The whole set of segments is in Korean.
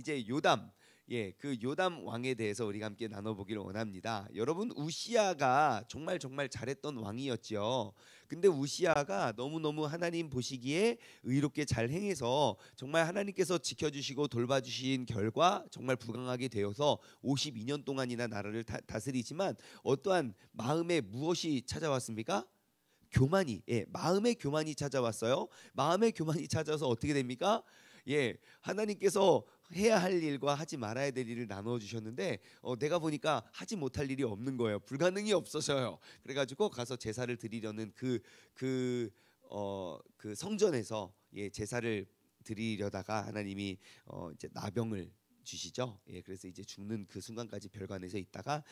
이제 요담, 그 요담 왕에 대해서 우리가 함께 나눠보기를 원합니다. 여러분, 우시아가 정말 잘했던 왕이었죠. 근데 우시아가 너무너무 하나님 보시기에 의롭게 잘 행해서 정말 하나님께서 지켜주시고 돌봐주신 결과 정말 부강하게 되어서 52년 동안이나 나라를 다스리지만 어떠한 마음에 무엇이 찾아왔습니까? 교만이, 마음의 교만이 찾아왔어요. 마음의 교만이 찾아서 어떻게 됩니까? 하나님께서 해야 할 일과 하지 말아야 될 일을 나누어 주셨는데 내가 보니까 하지 못할 일이 없는 거예요. 불가능이 없어서요. 그래가지고 가서 제사를 드리려는 그 성전에서 제사를 드리려다가 하나님이 이제 나병을 주시죠. 그래서 이제 죽는 그 순간까지 별관에서 있다가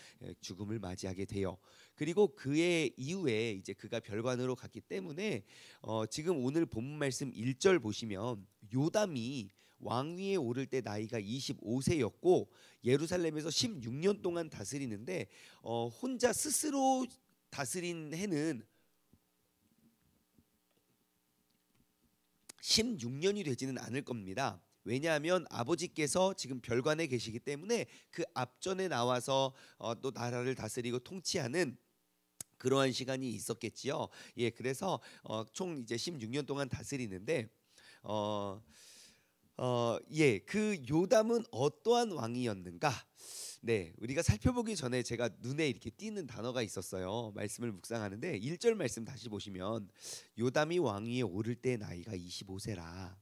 죽음을 맞이하게 돼요. 그리고 그의 이후에 이제 그가 별관으로 갔기 때문에 지금 오늘 본문 말씀 1절 보시면 요담이 왕위에 오를 때 나이가 25세였고 예루살렘에서 16년 동안 다스리는데 혼자 스스로 다스린 해는 16년이 되지는 않을 겁니다. 왜냐하면 아버지께서 지금 별관에 계시기 때문에 그 앞전에 나와서 또 나라를 다스리고 통치하는 그러한 시간이 있었겠지요. 그래서 총 이제 16년 동안 다스리는데 그 요담은 어떠한 왕이었는가? 우리가 살펴보기 전에 제가 눈에 이렇게 띄는 단어가 있었어요. 말씀을 묵상하는데 1절 말씀 다시 보시면 요담이 왕위에 오를 때 나이가 25세라.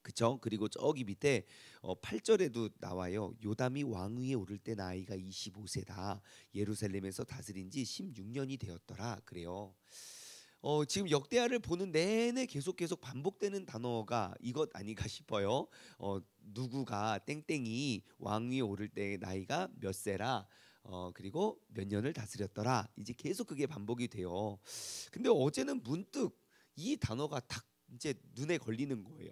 그쵸? 그리고 저기 밑에 8절에도 나와요. 요담이 왕위에 오를 때 나이가 25세다. 예루살렘에서 다스린 지 16년이 되었더라. 그래요. 지금 역대하를 보는 내내 계속 반복되는 단어가 이것 아닌가 싶어요. 누구가 땡땡이 왕위에 오를 때 나이가 몇 세라. 그리고 몇 년을 다스렸더라. 이제 계속 그게 반복이 돼요. 근데 어제는 문득 이 단어가 딱 이제 눈에 걸리는 거예요.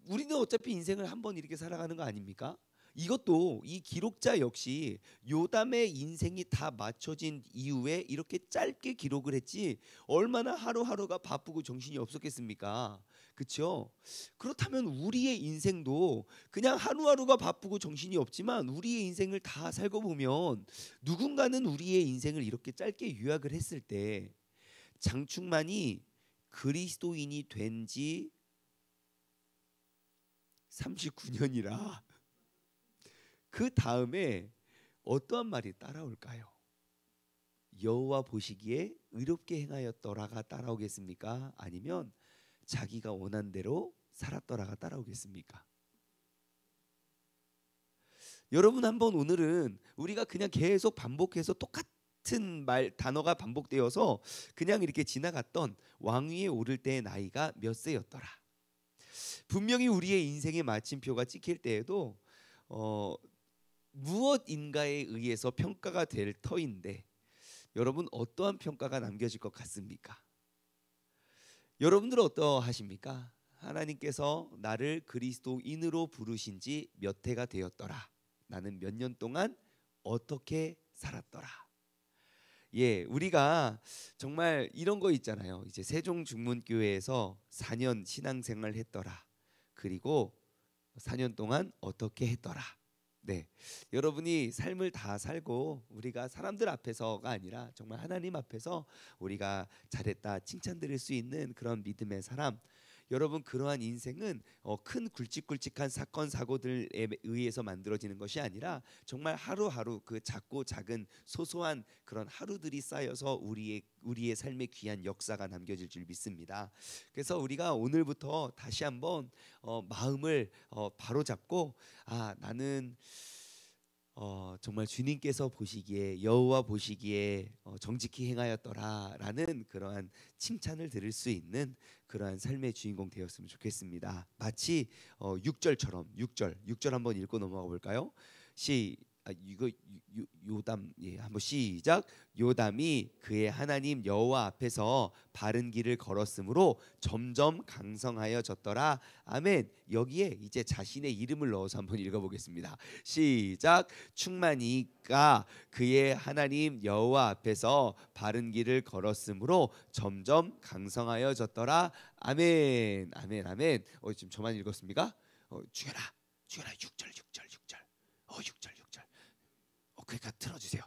우리는 어차피 인생을 한번 이렇게 살아가는 거 아닙니까? 이것도 이 기록자 역시 요담의 인생이 다 맞춰진 이후에 이렇게 짧게 기록을 했지 얼마나 하루하루가 바쁘고 정신이 없었겠습니까? 그렇죠? 그렇다면 우리의 인생도 그냥 하루하루가 바쁘고 정신이 없지만 우리의 인생을 다 살고 보면 누군가는 우리의 인생을 이렇게 짧게 요약을 했을 때 장충만이 그리스도인이 된지 39년이라 그 다음에 어떠한 말이 따라올까요? 여호와 보시기에 의롭게 행하였더라가 따라오겠습니까? 아니면 자기가 원한 대로 살았더라가 따라오겠습니까? 여러분 한번 오늘은 우리가 그냥 계속 반복해서 똑같은 단어가 반복되어서 그냥 이렇게 지나갔던 왕위에 오를 때의 나이가 몇 세였더라. 분명히 우리의 인생의 마침표가 찍힐 때에도 무엇인가에 의해서 평가가 될 터인데 여러분 어떠한 평가가 남겨질 것 같습니까? 여러분들은 어떠하십니까? 하나님께서 나를 그리스도인으로 부르신 지 몇 해가 되었더라. 나는 몇 년 동안 어떻게 살았더라. 우리가 정말 이런 거 있잖아요. 이제 세종중문교회에서 4년 신앙생활 했더라. 그리고 4년 동안 어떻게 했더라. 여러분이 삶을 다 살고 우리가 사람들 앞에서가 아니라 정말 하나님 앞에서 우리가 잘했다 칭찬 드릴 수 있는 그런 믿음의 사람, 여러분 그러한 인생은 큰 굵직굵직한 사건 사고들에 의해서 만들어지는 것이 아니라 정말 하루하루 그 작고 작은 소소한 그런 하루들이 쌓여서 우리의 삶의 귀한 역사가 남겨질 줄 믿습니다. 그래서 우리가 오늘부터 다시 한번 마음을 바로잡고 나는 정말 주님께서 보시기에 여호와 보시기에 정직히 행하였더라라는 그러한 칭찬을 들을 수 있는 그러한 삶의 주인공 되었으면 좋겠습니다. 마치 6절처럼 6절 한번 읽고 넘어가 볼까요? 이거 요담, 예, 한번 시작. 요담이 그의 하나님 여호와 앞에서 바른 길을 걸었으므로 점점 강성하여졌더라. 아멘. 여기에 이제 자신의 이름을 넣어서 한번 읽어보겠습니다. 시작. 충만이가 그의 하나님 여호와 앞에서 바른 길을 걸었으므로 점점 강성하여졌더라. 아멘. 아멘. 아멘. 지금 저만 읽었습니까? 죽여라. 6절 6절 그러니까 틀어주세요.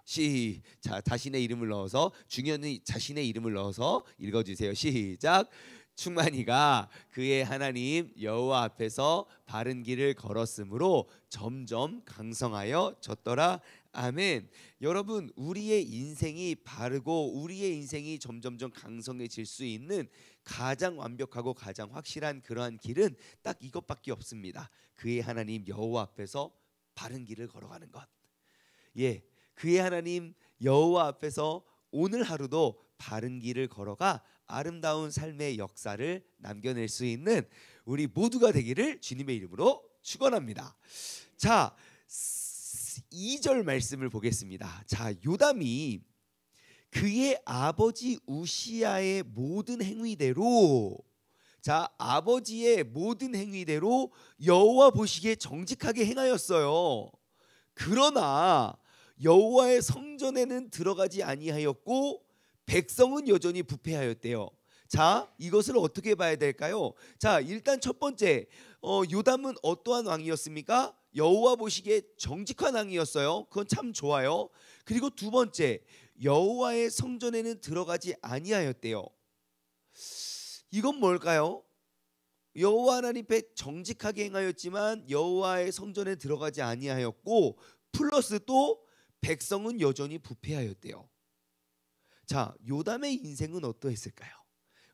자, 자신의 이름을 넣어서, 중요한 자신의 이름을 넣어서 읽어주세요. 시작. 충만이가 그의 하나님 여호와 앞에서 바른 길을 걸었으므로 점점 강성하여졌더라. 아멘. 여러분, 우리의 인생이 바르고 우리의 인생이 점점점 강성해질 수 있는 가장 완벽하고 가장 확실한 그러한 길은 딱 이것밖에 없습니다. 그의 하나님 여호와 앞에서 바른 길을 걸어가는 것. 예, 그의 하나님 여호와 앞에서 오늘 하루도 바른 길을 걸어가 아름다운 삶의 역사를 남겨낼 수 있는 우리 모두가 되기를 주님의 이름으로 축원합니다. 자, 2절 말씀을 보겠습니다. 자, 요담이 그의 아버지 우시야의 모든 행위대로, 자, 아버지의 모든 행위대로 여호와 보시기에 정직하게 행하였어요. 그러나 여호와의 성전에는 들어가지 아니하였고 백성은 여전히 부패하였대요. 자, 이것을 어떻게 봐야 될까요? 자, 일단 첫 번째, 요담은 어떠한 왕이었습니까? 여호와 보시기에 정직한 왕이었어요. 그건 참 좋아요. 그리고 두 번째, 여호와의 성전에는 들어가지 아니하였대요. 이건 뭘까요? 여호와 하나님 앞에 정직하게 행하였지만 여호와의 성전에 들어가지 아니하였고, 플러스 또 백성은 여전히 부패하였대요. 자, 요담의 인생은 어떠했을까요?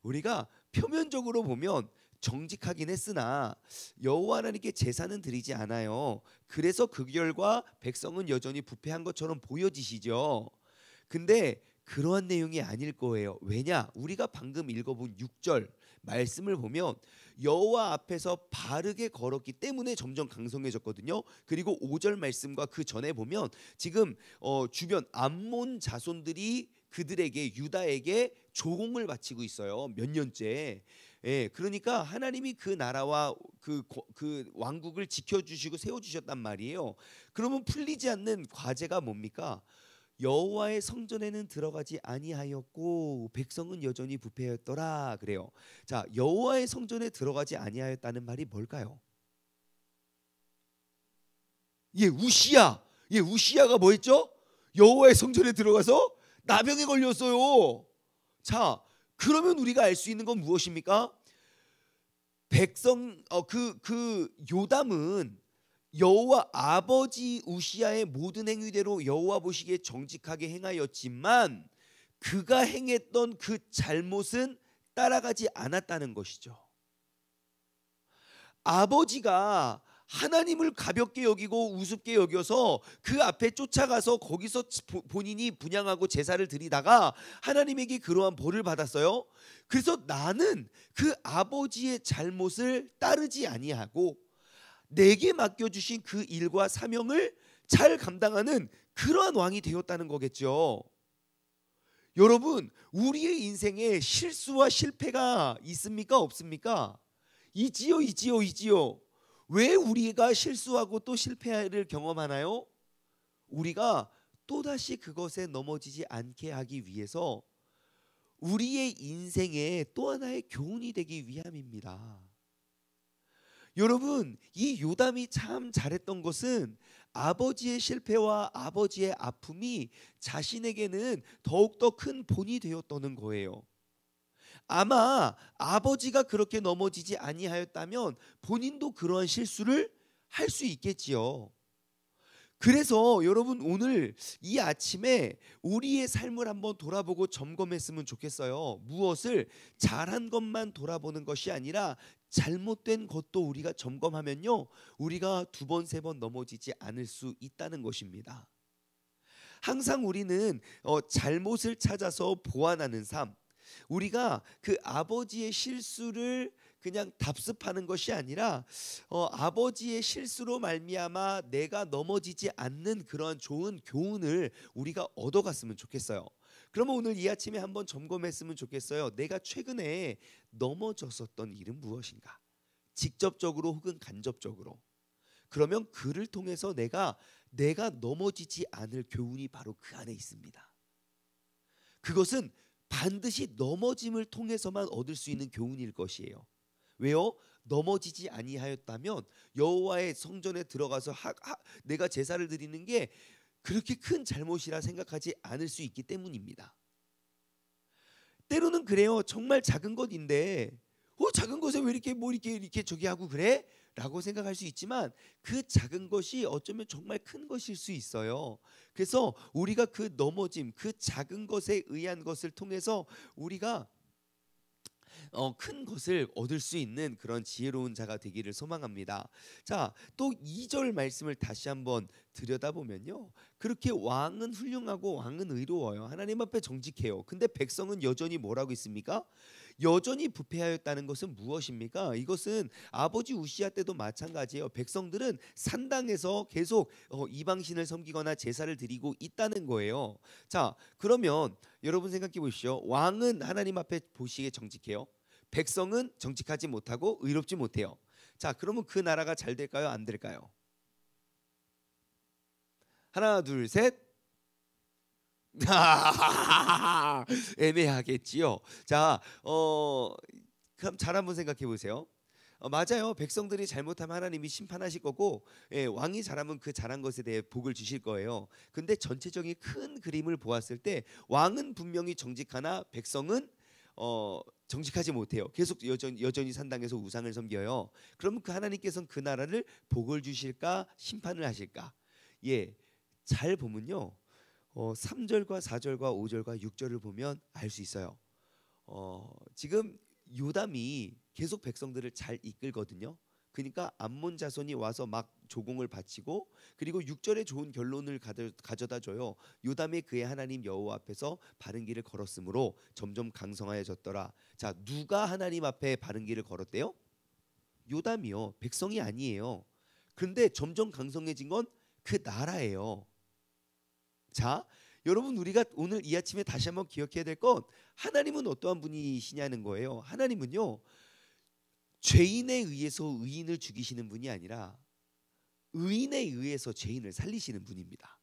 우리가 표면적으로 보면 정직하긴 했으나 여호와 하나님께 제사는 드리지 않아요. 그래서 그 결과 백성은 여전히 부패한 것처럼 보여지시죠. 근데 그러한 내용이 아닐 거예요. 왜냐? 우리가 방금 읽어본 6절 말씀을 보면 여호와 앞에서 바르게 걸었기 때문에 점점 강성해졌거든요. 그리고 5절 말씀과 그 전에 보면 지금 주변 암몬 자손들이 그들에게, 유다에게 조공을 바치고 있어요. 몇 년째. 예, 그러니까 하나님이 그 나라와 그 왕국을 지켜주시고 세워주셨단 말이에요. 그러면 풀리지 않는 과제가 뭡니까? 여호와의 성전에는 들어가지 아니하였고 백성은 여전히 부패하였더라 그래요. 자, 여호와의 성전에 들어가지 아니하였다는 말이 뭘까요? 예, 우시야가 뭐 했죠? 여호와의 성전에 들어가서 나병에 걸렸어요. 자, 그러면 우리가 알 수 있는 건 무엇입니까? 요담은 여호와 아버지 우시야의 모든 행위대로 여호와 보시기에 정직하게 행하였지만 그가 행했던 그 잘못은 따라가지 않았다는 것이죠. 아버지가 하나님을 가볍게 여기고 우습게 여겨서 그 앞에 쫓아가서 거기서 본인이 분향하고 제사를 드리다가 하나님에게 그러한 벌을 받았어요. 그래서 나는 그 아버지의 잘못을 따르지 아니하고 내게 맡겨주신 그 일과 사명을 잘 감당하는 그러한 왕이 되었다는 거겠죠. 여러분, 우리의 인생에 실수와 실패가 있습니까? 없습니까? 있지요. 왜 우리가 실수하고 또 실패를 경험하나요? 우리가 또다시 그것에 넘어지지 않게 하기 위해서 우리의 인생에 또 하나의 교훈이 되기 위함입니다. 여러분, 이 요담이 참 잘했던 것은 아버지의 실패와 아버지의 아픔이 자신에게는 더욱더 큰 본이 되었다는 거예요. 아마 아버지가 그렇게 넘어지지 아니하였다면 본인도 그러한 실수를 할 수 있겠지요. 그래서 여러분, 오늘 이 아침에 우리의 삶을 한번 돌아보고 점검했으면 좋겠어요. 무엇을 잘한 것만 돌아보는 것이 아니라 잘못된 것도 우리가 점검하면요, 우리가 2번, 3번 넘어지지 않을 수 있다는 것입니다. 항상 우리는 잘못을 찾아서 보완하는 삶, 우리가 그 아버지의 실수를 그냥 답습하는 것이 아니라 아버지의 실수로 말미암아 내가 넘어지지 않는 그런 좋은 교훈을 우리가 얻어갔으면 좋겠어요. 그러면 오늘 이 아침에 한번 점검했으면 좋겠어요. 내가 최근에 넘어졌었던 일은 무엇인가? 직접적으로 혹은 간접적으로. 그러면 그를 통해서 내가 넘어지지 않을 교훈이 바로 그 안에 있습니다. 그것은 반드시 넘어짐을 통해서만 얻을 수 있는 교훈일 것이에요. 왜요? 넘어지지 아니하였다면 여호와의 성전에 들어가서 내가 제사를 드리는 게 그렇게 큰 잘못이라 생각하지 않을 수 있기 때문입니다. 때로는 그래요. 정말 작은 것인데 작은 것에 왜 이렇게 이렇게 저기 하고 그래? 라고 생각할 수 있지만 그 작은 것이 어쩌면 정말 큰 것일 수 있어요. 그래서 우리가 그 넘어짐, 그 작은 것에 의한 것을 통해서 우리가 큰 것을 얻을 수 있는 그런 지혜로운 자가 되기를 소망합니다. 자, 또 2절 말씀을 다시 한번 들여다보면요, 그렇게 왕은 훌륭하고 왕은 의로워요. 하나님 앞에 정직해요. 근데 백성은 여전히 뭐라고 있습니까? 여전히 부패하였다는 것은 무엇입니까? 이것은 아버지 우시야 때도 마찬가지예요. 백성들은 산당에서 계속 이방신을 섬기거나 제사를 드리고 있다는 거예요. 자, 그러면 여러분 생각해 보십시오. 왕은 하나님 앞에 보시기에 정직해요. 백성은 정직하지 못하고 의롭지 못해요. 자, 그러면 그 나라가 잘 될까요? 안 될까요? 하나, 둘, 셋. 애매하겠지요. 자, 그럼 잘 한번 생각해 보세요. 맞아요. 백성들이 잘못하면 하나님이 심판하실 거고, 왕이 잘하면 그 잘한 것에 대해 복을 주실 거예요. 근데 전체적인 큰 그림을 보았을 때 왕은 분명히 정직하나 백성은 정직하지 못해요. 계속 여전히 산당에서 우상을 섬겨요. 그러면 그 하나님께서는 그 나라를 복을 주실까 심판을 하실까? 예, 잘 보면요, 3절과 4절과 5절과 6절을 보면 알 수 있어요. 지금 요담이 계속 백성들을 잘 이끌거든요. 그러니까 암몬 자손이 와서 막 조공을 바치고, 그리고 6절에 좋은 결론을 가져다 줘요. 요담이 그의 하나님 여호와 앞에서 바른 길을 걸었으므로 점점 강성하여졌더라. 자, 누가 하나님 앞에 바른 길을 걸었대요? 요담이요. 백성이 아니에요. 그런데 점점 강성해진 건 그 나라예요. 자, 여러분, 우리가 오늘 이 아침에 다시 한번 기억해야 될 건, 하나님은 어떠한 분이시냐는 거예요. 하나님은요, 죄인에 의해서 의인을 죽이시는 분이 아니라 의인에 의해서 죄인을 살리시는 분입니다.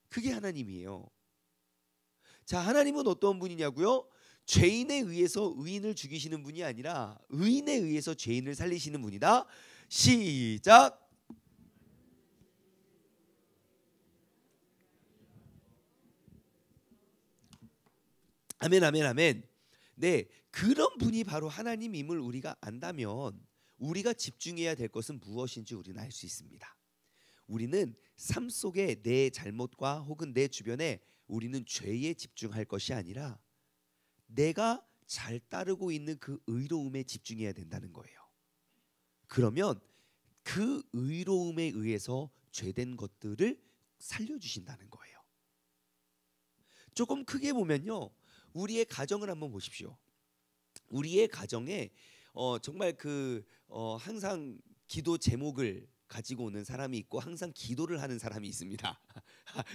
그게 하나님이에요. 자, 하나님은 어떤 분이냐고요? 죄인에 의해서 의인을 죽이시는 분이 아니라 의인에 의해서 죄인을 살리시는 분이다. 시작. 아멘, 아멘, 아멘. 네, 그런 분이 바로 하나님임을 우리가 안다면 우리가 집중해야 될 것은 무엇인지 우리는 알 수 있습니다. 우리는 삶 속에 내 잘못과 혹은 내 주변에 우리는 죄에 집중할 것이 아니라 내가 잘 따르고 있는 그 의로움에 집중해야 된다는 거예요. 그러면 그 의로움에 의해서 죄된 것들을 살려주신다는 거예요. 조금 크게 보면요, 우리의 가정을 한번 보십시오. 우리의 가정에 정말 항상 기도 제목을 가지고 오는 사람이 있고 항상 기도를 하는 사람이 있습니다.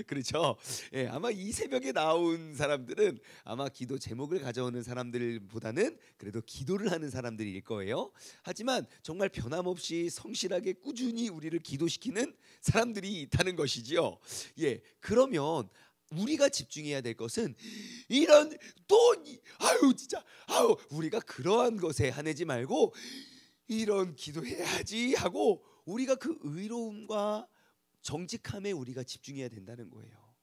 그렇죠? 예, 아마 이 새벽에 나온 사람들은 아마 기도 제목을 가져오는 사람들보다는 그래도 기도를 하는 사람들일 거예요. 하지만 정말 변함없이 성실하게 꾸준히 우리를 기도시키는 사람들이 있다는 것이지요. 예, 그러면 우리가 집중해야 될 것은 이런 진짜 우리가 그러한 것에 한해지 말고 이런 기도해야지 하고 우리가 그 의로움과 정직함에 우리가 집중해야 된다는 거예요.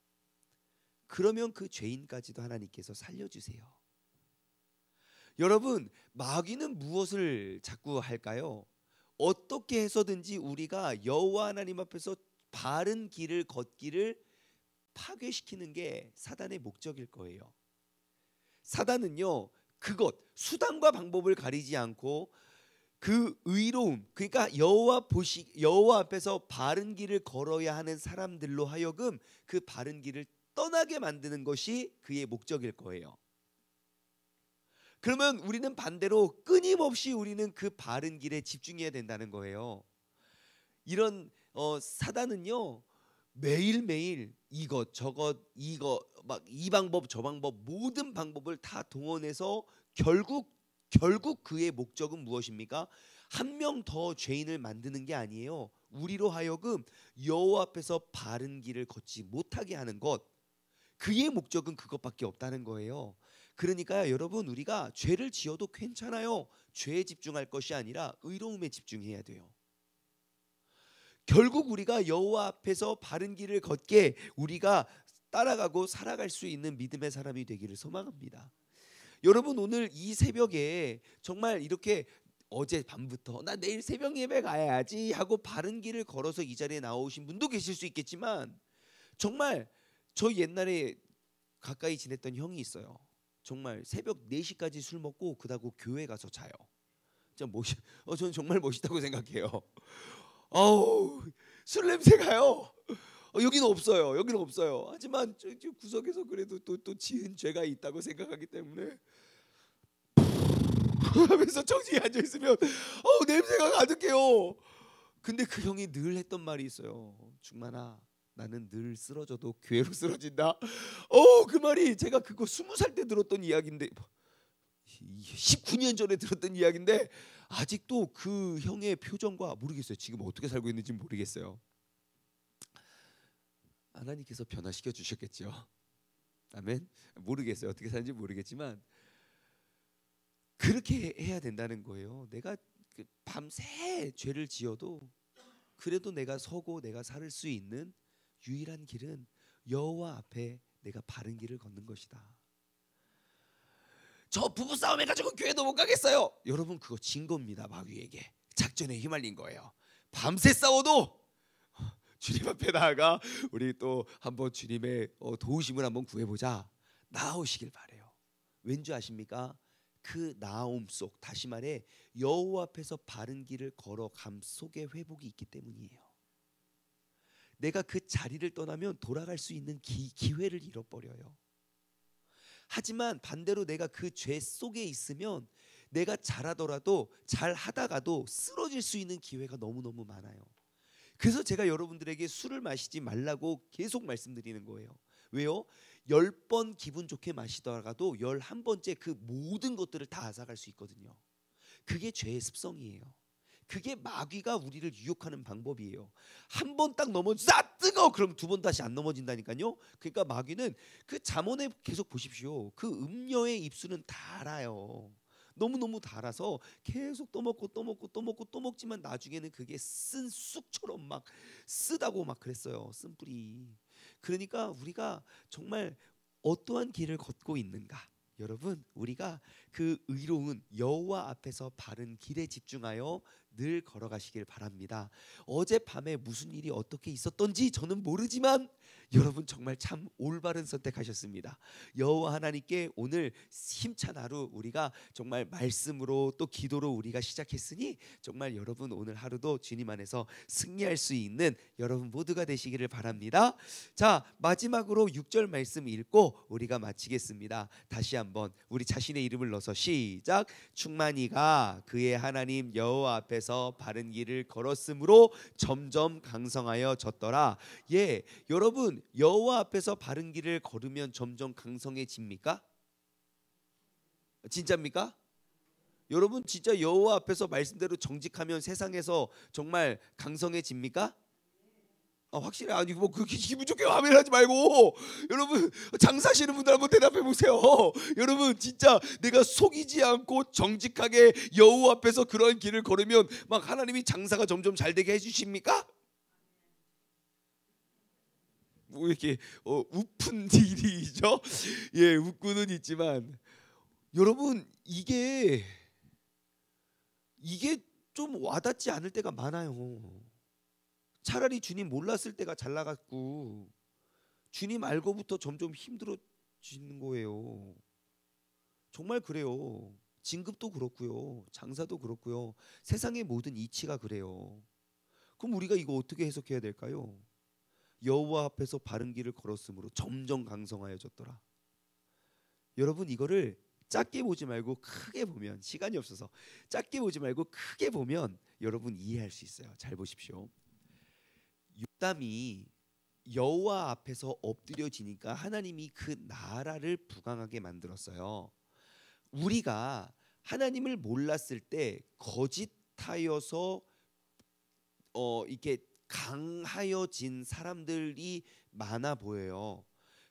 그러면 그 죄인까지도 하나님께서 살려주세요. 여러분, 마귀는 무엇을 자꾸 할까요? 어떻게 해서든지 우리가 여호와 하나님 앞에서 바른 길을 걷기를 파괴시키는 게 사단의 목적일 거예요. 사단은요, 그것 수단과 방법을 가리지 않고 그 의로움, 그러니까 여호와 앞에서 바른 길을 걸어야 하는 사람들로 하여금 그 바른 길을 떠나게 만드는 것이 그의 목적일 거예요. 그러면 우리는 반대로 끊임없이 우리는 그 바른 길에 집중해야 된다는 거예요. 이런 사단은요, 매일매일 이것 저것 이거 막 이 방법 저 방법 모든 방법을 다 동원해서 결국 그의 목적은 무엇입니까? 한 명 더 죄인을 만드는 게 아니에요. 우리로 하여금 여호와 앞에서 바른 길을 걷지 못하게 하는 것. 그의 목적은 그것밖에 없다는 거예요. 그러니까 여러분, 우리가 죄를 지어도 괜찮아요. 죄에 집중할 것이 아니라 의로움에 집중해야 돼요. 결국 우리가 여호와 앞에서 바른 길을 걷게 우리가 따라가고 살아갈 수 있는 믿음의 사람이 되기를 소망합니다. 여러분, 오늘 이 새벽에 정말 이렇게 어제 밤부터 나 내일 새벽 예배 가야지 하고 바른 길을 걸어서 이 자리에 나오신 분도 계실 수 있겠지만, 정말 저 옛날에 가까이 지냈던 형이 있어요. 정말 새벽 4시까지 술 먹고 그다고 교회 가서 자요. 저는 정말 멋있다고 생각해요. 어우, 술 냄새가요. 여기는 없어요. 여기는 없어요. 하지만 저 구석에서 그래도 또 지은 죄가 있다고 생각하기 때문에 하면서 정신이 앉아 있으면 냄새가 가득해요. 근데 그 형이 늘 했던 말이 있어요. 중만아, 나는 늘 쓰러져도 교회로 쓰러진다. 그 말이 제가 그거 20살 때 들었던 이야기인데, 19년 전에 들었던 이야기인데 아직도 그 형의 표정과, 모르겠어요. 지금 어떻게 살고 있는지 모르겠어요. 하나님께서 변화시켜 주셨겠죠. 아멘. 모르겠어요. 어떻게 사는지 모르겠지만 그렇게 해야 된다는 거예요. 내가 밤새 죄를 지어도 그래도 내가 서고 내가 살 수 있는 유일한 길은 여호와 앞에 내가 바른 길을 걷는 것이다. 저 부부싸움 해가지고 교회도 못 가겠어요. 여러분, 그거 진 겁니다. 마귀에게 작전에 휘말린 거예요. 밤새 싸워도 주님 앞에 나아가 우리 또 한번 주님의 도우심을 한번 구해보자. 나오시길 바래요. 왠지 아십니까? 그 나옴 속, 다시 말해 여호와 앞에서 바른 길을 걸어감 속에 회복이 있기 때문이에요. 내가 그 자리를 떠나면 돌아갈 수 있는 기회를 잃어버려요. 하지만 반대로 내가 그 죄 속에 있으면 내가 잘하더라도 잘하다가도 쓰러질 수 있는 기회가 너무너무 많아요. 그래서 제가 여러분들에게 술을 마시지 말라고 계속 말씀드리는 거예요. 왜요? 10번 기분 좋게 마시다가도 11번째 그 모든 것들을 다 앗아갈 수 있거든요. 그게 죄의 습성이에요. 그게 마귀가 우리를 유혹하는 방법이에요. 한 번 딱 넘어져 뜨거 그럼 2번 다시 안 넘어진다니까요. 그러니까 마귀는 그 잠언에 계속 보십시오. 그 음녀의 입술은 달아요. 너무너무 달아서 계속 또 먹지만 나중에는 그게 쓴 쑥처럼 막 쓰다고 막 그랬어요. 쓴 뿌리. 그러니까 우리가 정말 어떠한 길을 걷고 있는가? 여러분, 우리가 그 의로운 여호와 앞에서 바른 길에 집중하여 늘 걸어가시길 바랍니다. 어젯밤에 무슨 일이 어떻게 있었던지 저는 모르지만 여러분 정말 참 올바른 선택하셨습니다. 여호와 하나님께 오늘 힘찬 하루 우리가 정말 말씀으로 또 기도로 우리가 시작했으니 정말 여러분 오늘 하루도 주님 안에서 승리할 수 있는 여러분 모두가 되시기를 바랍니다. 자, 마지막으로 6절 말씀 읽고 우리가 마치겠습니다. 다시 한번 우리 자신의 이름을 넣어서 시작. 충만이가 그의 하나님 여호와 앞에서 바른 길을 걸었으므로 점점 강성하여 졌더라. 예, 여러분 여호와 앞에서 바른 길을 걸으면 점점 강성해집니까? 진짜입니까? 여러분 진짜 여호와 앞에서 말씀대로 정직하면 세상에서 정말 강성해집니까? 확실히 아니 뭐 그렇게 기분 좋게 화면하지 말고 여러분 장사하시는 분들 한번 대답해 보세요. 여러분 진짜 내가 속이지 않고 정직하게 여호와 앞에서 그런 길을 걸으면 막 하나님이 장사가 점점 잘 되게 해주십니까? 뭐 이렇게 웃픈 일이죠. 예, 웃고는 있지만 여러분 이게 좀 와닿지 않을 때가 많아요. 차라리 주님 몰랐을 때가 잘 나갔고 주님 알고부터 점점 힘들어지는 거예요. 정말 그래요. 진급도 그렇고요. 장사도 그렇고요. 세상의 모든 이치가 그래요. 그럼 우리가 이거 어떻게 해석해야 될까요? 여호와 앞에서 바른 길을 걸었으므로 점점 강성하여졌더라. 여러분 이거를 작게 보지 말고 크게 보면, 시간이 없어서 작게 보지 말고 크게 보면 여러분 이해할 수 있어요. 잘 보십시오. 요담이 여호와 앞에서 엎드려지니까 하나님이 그 나라를 부강하게 만들었어요. 우리가 하나님을 몰랐을 때 거짓하여서 이렇게 강하여진 사람들이 많아 보여요.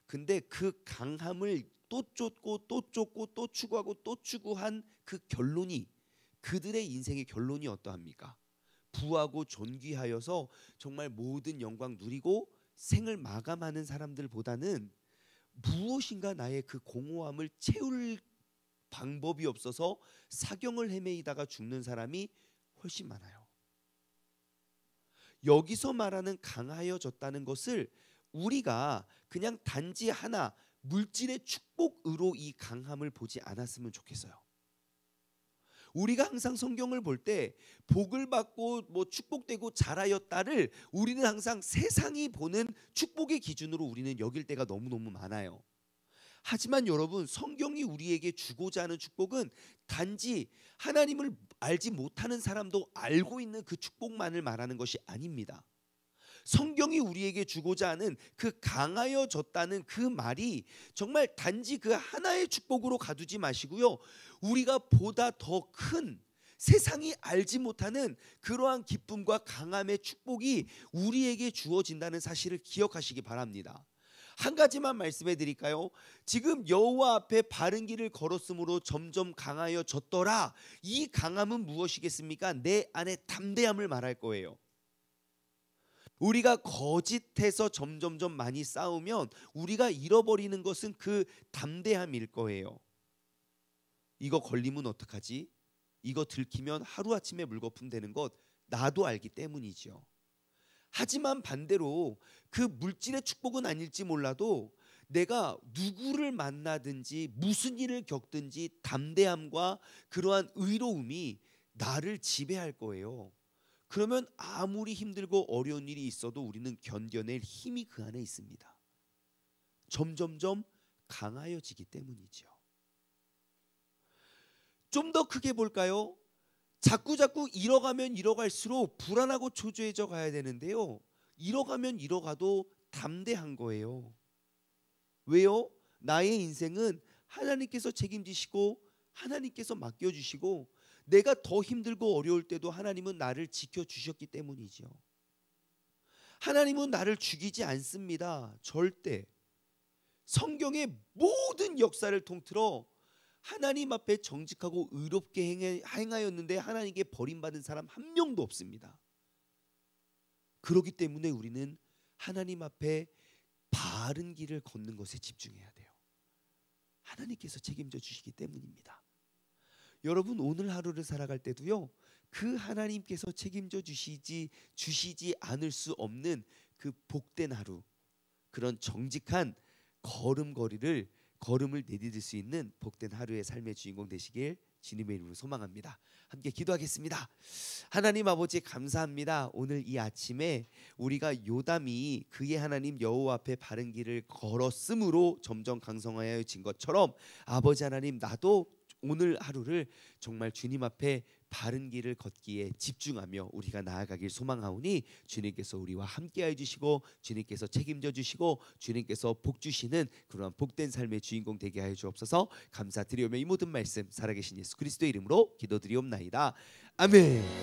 근데 그 강함을 또 쫓고 또 쫓고 또 추구하고 또 추구한 그 결론이, 그들의 인생의 결론이 어떠합니까? 부하고 존귀하여서 정말 모든 영광 누리고 생을 마감하는 사람들보다는 무엇인가 나의 그 공허함을 채울 방법이 없어서 사경을 헤매이다가 죽는 사람이 훨씬 많아요. 여기서 말하는 강하여졌다는 것을 우리가 그냥 단지 하나 물질의 축복으로 이 강함을 보지 않았으면 좋겠어요. 우리가 항상 성경을 볼 때 복을 받고 축복되고 잘하였다를 우리는 항상 세상이 보는 축복의 기준으로 우리는 여길 때가 너무너무 많아요. 하지만 여러분, 성경이 우리에게 주고자 하는 축복은 단지 하나님을 알지 못하는 사람도 알고 있는 그 축복만을 말하는 것이 아닙니다. 성경이 우리에게 주고자 하는 그 강하여졌다는 그 말이 정말 단지 그 하나의 축복으로 가두지 마시고요, 우리가 보다 더 큰 세상이 알지 못하는 그러한 기쁨과 강함의 축복이 우리에게 주어진다는 사실을 기억하시기 바랍니다. 한 가지만 말씀해 드릴까요? 지금 여호와 앞에 바른 길을 걸었으므로 점점 강하여졌더라. 이 강함은 무엇이겠습니까? 내 안에 담대함을 말할 거예요. 우리가 거짓해서 점점점 많이 싸우면 우리가 잃어버리는 것은 그 담대함일 거예요. 이거 걸리면 어떡하지? 이거 들키면 하루아침에 물거품 되는 것 나도 알기 때문이죠. 하지만 반대로 그 물질의 축복은 아닐지 몰라도 내가 누구를 만나든지 무슨 일을 겪든지 담대함과 그러한 의로움이 나를 지배할 거예요. 그러면 아무리 힘들고 어려운 일이 있어도 우리는 견뎌낼 힘이 그 안에 있습니다. 점점점 강하여지기 때문이죠. 좀 더 크게 볼까요? 자꾸 잃어가면 잃어갈수록 불안하고 초조해져 가야 되는데요, 잃어가면 잃어가도 담대한 거예요. 왜요? 나의 인생은 하나님께서 책임지시고 하나님께서 맡겨주시고 내가 더 힘들고 어려울 때도 하나님은 나를 지켜주셨기 때문이죠. 하나님은 나를 죽이지 않습니다. 절대. 성경의 모든 역사를 통틀어 하나님 앞에 정직하고 의롭게 행하였는데 하나님께 버림받은 사람 한 명도 없습니다. 그렇기 때문에 우리는 하나님 앞에 바른 길을 걷는 것에 집중해야 돼요. 하나님께서 책임져 주시기 때문입니다. 여러분, 오늘 하루를 살아갈 때도요, 그 하나님께서 책임져 주시지 않을 수 없는 그 복된 하루, 그런 정직한 걸음을 내디딜 수 있는 복된 하루의 삶의 주인공 되시길 주님의 이름으로 소망합니다. 함께 기도하겠습니다. 하나님 아버지, 감사합니다. 오늘 이 아침에 우리가 요담이 그의 하나님 여호와 앞에 바른 길을 걸었으므로 점점 강성하여진 것처럼 아버지 하나님, 나도 오늘 하루를 정말 주님 앞에 바른 길을 걷기에 집중하며 우리가 나아가길 소망하오니 주님께서 우리와 함께해 주시고 주님께서 책임져 주시고 주님께서 복 주시는 그러한 복된 삶의 주인공 되게 하여 주옵소서. 감사드리오며 이 모든 말씀 살아계신 예수 그리스도의 이름으로 기도드리옵나이다. 아멘.